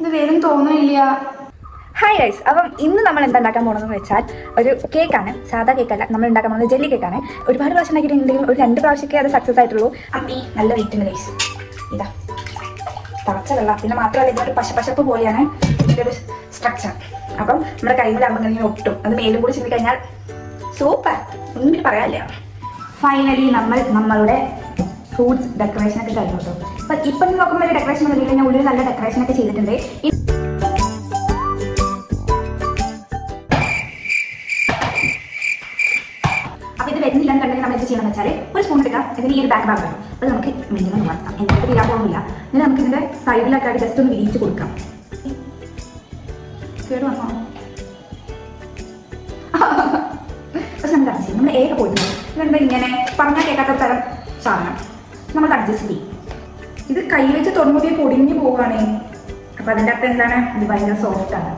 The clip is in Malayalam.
ഇത് വേഗം തോന്നുന്നില്ല. ഹായ് ഗൈസ്, അപ്പം ഇന്ന് നമ്മൾ എന്താ ഉണ്ടാക്കാൻ പോകണമെന്ന് വെച്ചാൽ ഒരു കേക്കാണ്. സാധാ കേക്കല്ല, നമ്മൾ ഉണ്ടാക്കാൻ പോകുന്നത് ജെല്ലി കേക്കാണ്. ഒരുപാട് പ്രാവശ്യം ഉണ്ടാക്കിയിട്ടുണ്ടെങ്കിലും ഒരു 2 പ്രാവശ്യമൊക്കെ അത് സക്സസ് ആയിട്ടുള്ളൂ. അമ്മി നല്ല വെയിറ്റ് ഉണ്ട് ഗൈസ്. ഇതാ തളച്ച വെള്ളം, പിന്നെ മാത്രമല്ല ഇതൊരു പശപ്പശപ്പ് പോലെയാണ് ഇതിൻ്റെ ഒരു സ്ട്രക്ചർ. അപ്പം നമ്മുടെ കൈമിലാകുമ്പോൾ ഇങ്ങനെ ഒട്ടും, അത് മേലും കൂടി ചിന്തി കഴിഞ്ഞാൽ സൂപ്പർ, ഒന്നും പറയാനില്ല. ഫൈനലി നമ്മളുടെ ഫ്രൂട്ട്സ് ഡെക്കറേഷനൊക്കെ കഴിഞ്ഞു കേട്ടോ. അപ്പം ഇപ്പം നോക്കുമ്പോൾ ഒരു ഡെക്കറേഷൻ ഒന്നും ഞാൻ ഉള്ളിൽ നല്ല ഡെക്കറേഷനൊക്കെ ചെയ്തിട്ടുണ്ട്. അപ്പോൾ ഇത് വരുന്നില്ലെന്ന് കണ്ടെങ്കിൽ നമ്മൾ എന്ത് ചെയ്യണമെന്ന് വെച്ചാൽ ഒരു സ്പൂൺ എടുക്കാം. ഇതിന് ഈ ഒരു ബാക്ക് ഭാഗം വേണം. അപ്പോൾ നമുക്ക് മിനിമം വളർത്താം. എന്തൊക്കെ വീഴാൻ പോകുന്നില്ല. എന്നിട്ട് നമുക്ക് ഇതിൻ്റെ സൈഡിലൊക്കെ ആയിട്ട് ജസ്റ്റ് ഒന്ന് വിരിച്ച് കൊടുക്കാം. കേട് വന്നോ? പക്ഷെ നമുക്ക് അഡ്ജസ്റ്റ് ചെയ്യും. നമ്മൾ ഏക പോയിട്ടുണ്ട്. ഇതെന്താ ഇങ്ങനെ പറഞ്ഞാൽ കേൾക്കാത്ത തരം സാധനം നമുക്ക് അഡ്ജസ്റ്റ് ചെയ്യും. ഇത് കൈ വെച്ച് തൊടുമ്പോൾ പൊടിഞ്ഞു പോവുകയാണേ. അപ്പോൾ അതിൻ്റെ അകത്ത് എന്താണ്, ഇത് ഭയങ്കര സോഫ്റ്റാണ്.